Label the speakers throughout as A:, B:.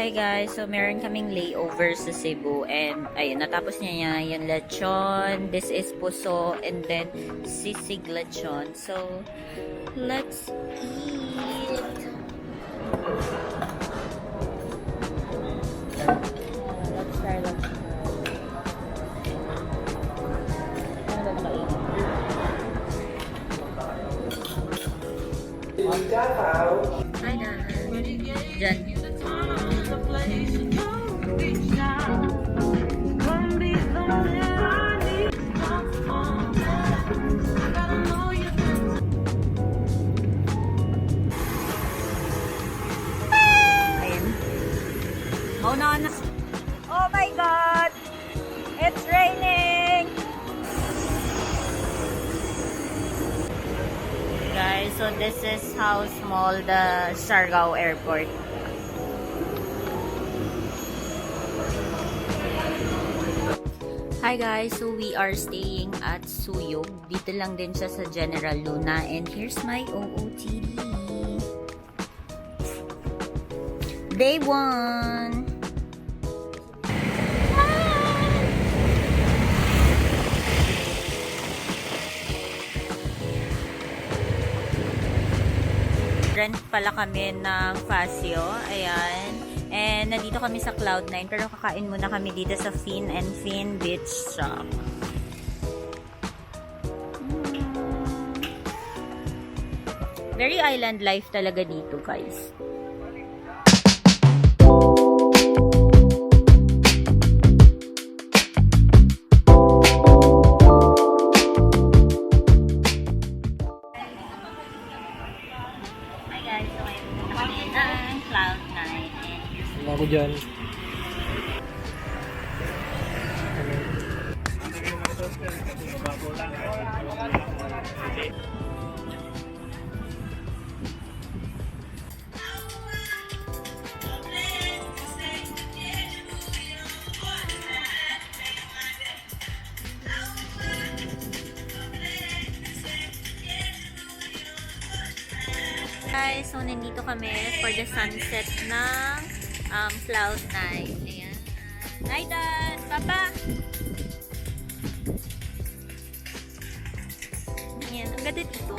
A: Hi guys, so meron kaming layover sa Cebu and ayun, natapos niya yung lechon, this is puso, and then sisig lechon. So, let's eat! Let's try. Ano ba makain? Hi guys! Diyan. Oh no, no. Oh my god! It's raining! Guys, so this is how small the Siargao Airport. Hi guys, so we are staying at Suyog. Dito lang din siya sa General Luna, and here's my OOTD. Day 1! Rent pala kami ng Fasio. Ayan. And nandito kami sa Cloud9. Pero kakain muna kami dito sa Fin and Fin Beach Shop. Very island life talaga dito, guys.
B: Ako dyan.
A: Guys, so nandito kami for the sunset ng Cloud9. Ayan. Hi, Dad! Papa! Ayan. Ang ganda dito.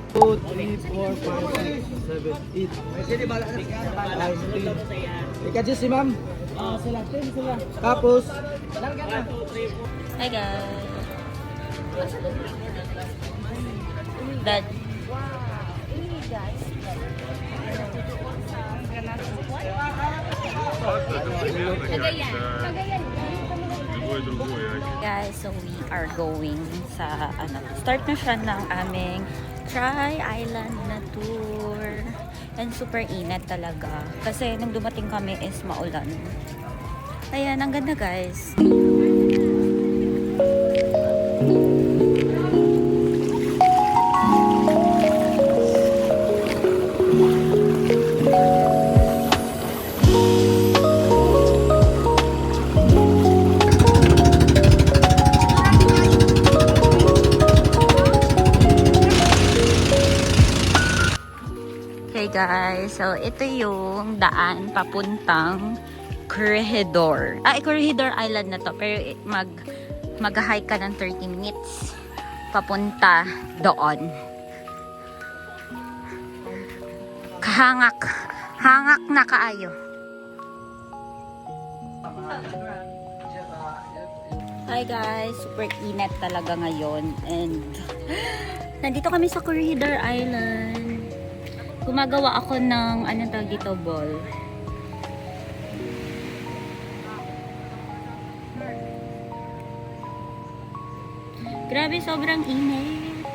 B: Two, three, four, five, six, seven, eight. Ika si ma'am. Sila. Tapos.
A: Hi, guys! Dad. Guys, so we are going sa start na siya ng aming Tri-Island na tour. And super init talaga. Kasi nung dumating kami is maulan. Ayan, ang ganda guys. Okay guys, so ito yung daan papuntang Corregidor. Corregidor Island na to, pero mag-hike ka ng 30 minutes papunta doon. Hangak na kaayo. Hi guys, super init talaga ngayon, and nandito kami sa Corregidor Island. Gumagawa ako ng tawag dito, ball. Grabe, sobrang init.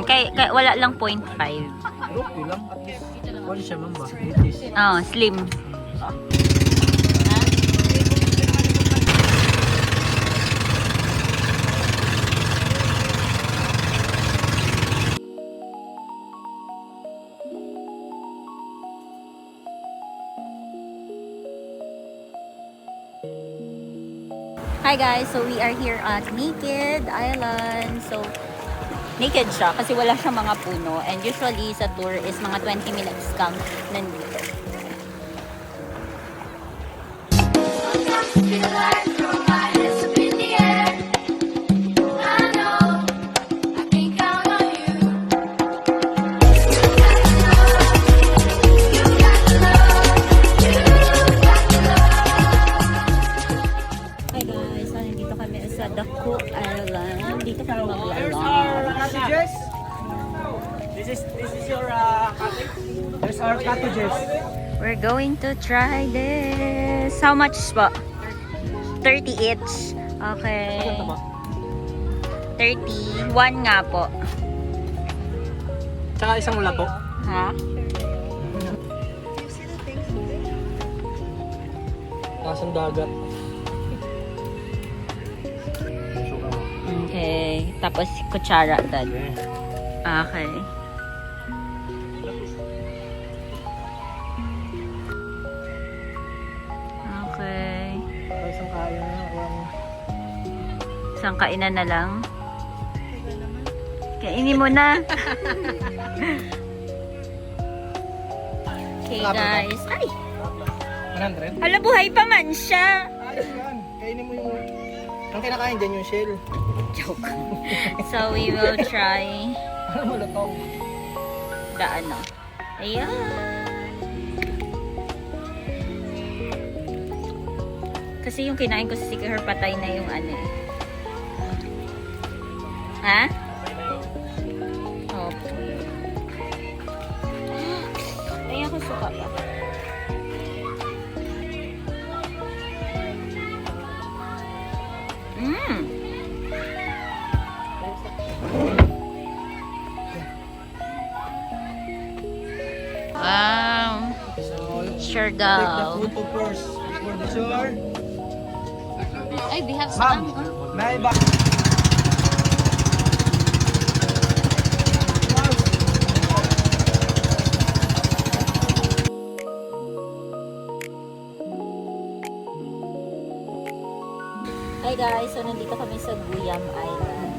A: Kaya wala lang 0.5.
B: Okay lang. Wala siya ma'am ba?
A: Oh, slim. Hi guys, so we are here at Naked Island. So, naked siya kasi wala siyang mga puno. And usually sa tour is mga 20 minutes kang nandito. Hi guys, so nandito kami sa Daku Island. Dito kami maglalakad.
B: Cottages. This is your cottage. There's our cottages.
A: We're going to try this. How much po? 30 each. Okay. 30. One nga po.
B: Tsaka isang wala po.
A: Ha?
B: Tasang dagat.
A: Okay. Tapos kutsara dad. Okay. Okay.
B: Isang kaya na.
A: Isang kainan na lang. Kainin mo na. Okay guys. Ay!
B: 100?
A: Hala, buhay pa man siya.
B: Ayos yan. Kainin mo yung... Ang kinakain dyan yung shell.
A: Joke. So we will try
B: Ano mo lutong?
A: the ano. Ayan. Kasi yung kinain ko sa Sikihor, patay na yung ano eh. Ha? Opo. Ayan ko suka pa. Mmm! Wow! Sure
B: Take the
A: go.
B: photo first. For the sure.
A: Ay, we have
B: Ma'am,
A: some.
B: may ba?
A: Hi guys, so nandito kami sa Guyam Island.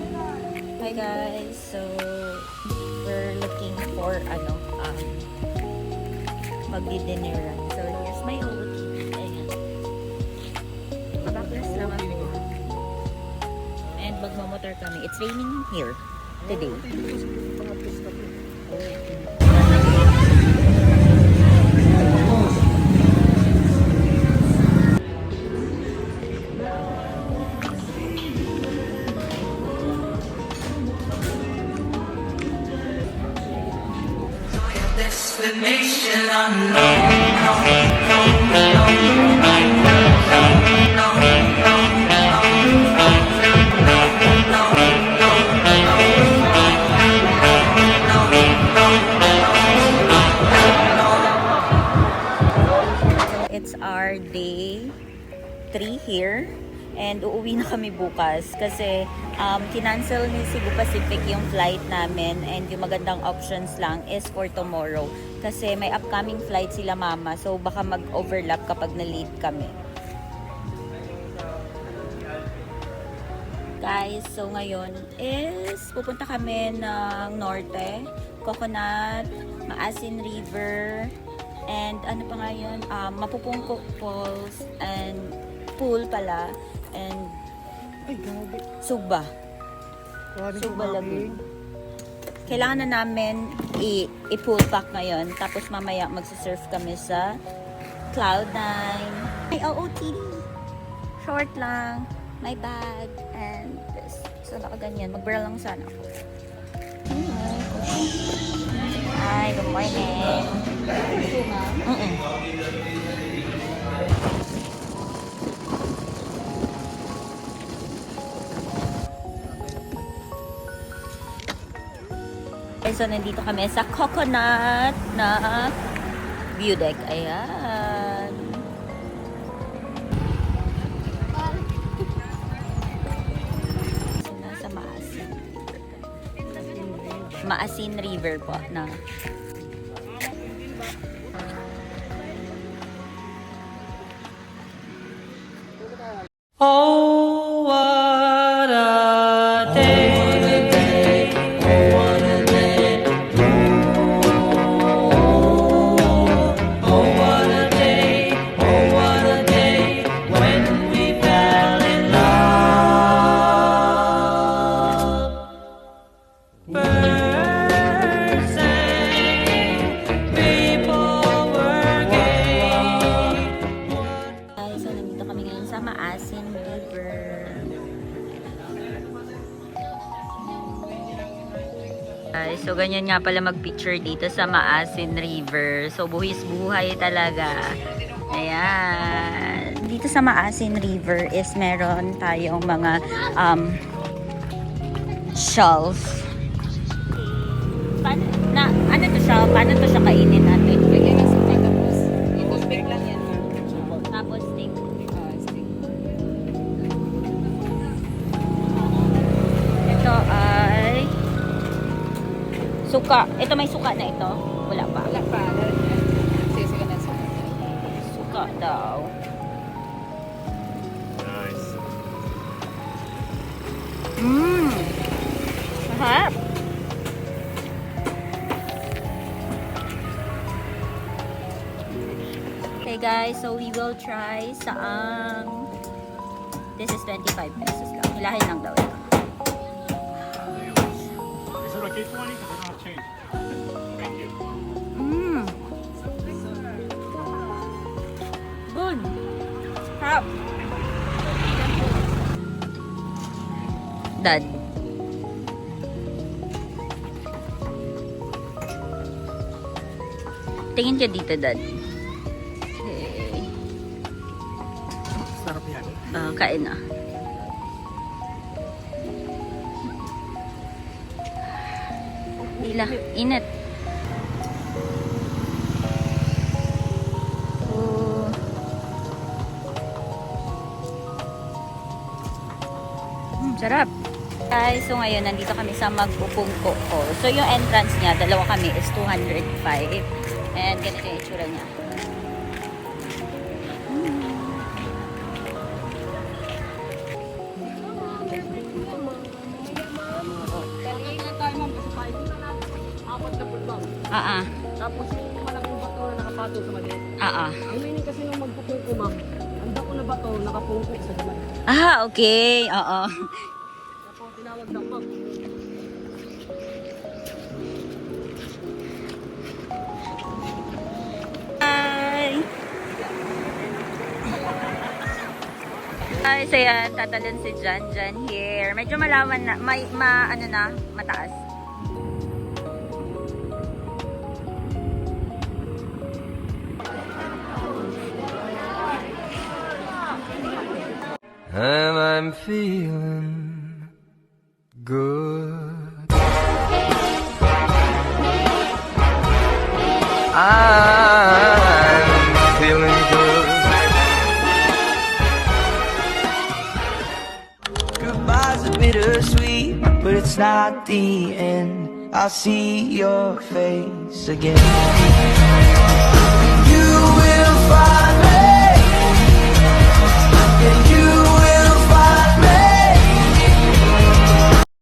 A: Hi guys, so we're looking for magdi-dinneran. So here's my OOTD. Ayan. Baklas lang ako. And magmamotor kami. It's raining here today.
C: Destination unknown.
A: It's our day 3 here. And uuwi na kami bukas kasi kinancel ni Cebu Pacific yung flight namin, and yung magandang options lang is for tomorrow kasi may upcoming flight sila mama, so baka mag-overlap kapag na-late kami. Guys, so ngayon is pupunta kami ng Norte, Coconut, Maasin River, and ano pa nga yun, Mapupungkok Falls, and pool pala, and
B: Ay, grabe.
A: Sugba. Sugba Lagoon. Kailangan na namin i-pool pack ngayon, tapos mamaya magsasurf kami sa Cloud9. Ay, OOTD. Short lang, my bag, and this. So, nakaganyan. Mag-bra lang sana ako. Hi, good morning. So, nandito kami sa Coconut na view deck. Ayan. So, nasa Maasin. Maasin River po na.
C: Oh.
A: Ay, so ganyan nga pala mag-picture dito sa Maasin River. So buhis buhay talaga. Ayan. Dito sa Maasin River is meron tayong mga shells. Ano to siya? Paano to siya kainin natin?
D: Lagyan ng suka tapos i-toothpick lang yan.
A: Tapos steak.
D: Stick.
A: Ito ay suka. Ito may suka na ito? Wala pa.
D: Wala pa. Sige, sige na suka.
A: Suka daw.
B: Nice.
A: Mmm. Sarap. Okay guys, so we will try saang. This is 25 pesos lang. Hilahin lang daw ito.
B: Is it okay, 20? Because I don't have change. Thank you.
A: Mmm. Good. Sarap. Dad. Tingin ka dito, Dad. Okay.
B: Sarap yan.
A: Kain na. Hila. Init. Oh. Sarap. Guys, so ngayon nandito kami sa Magpupungko ko. So yung entrance niya, dalawa kami is 205. And ganito yung itsura niya. Ah.
D: Tapos yung malaking bato na nakapatong sa maliit.
A: Ah.
D: Ang meaning kasi nung magpupungko, ma'am, ang dako na bato nakapungko sa gulay.
A: Okay. Oo.
D: Tapos tinawag na ma'am.
A: Hi! Hi, so yan, tatalon si Jan here. Medyo malaman na, ano na, mataas.
C: And I'm feeling good. I'm feeling good. Goodbye's a bittersweet, but it's not the end. I'll see your face again.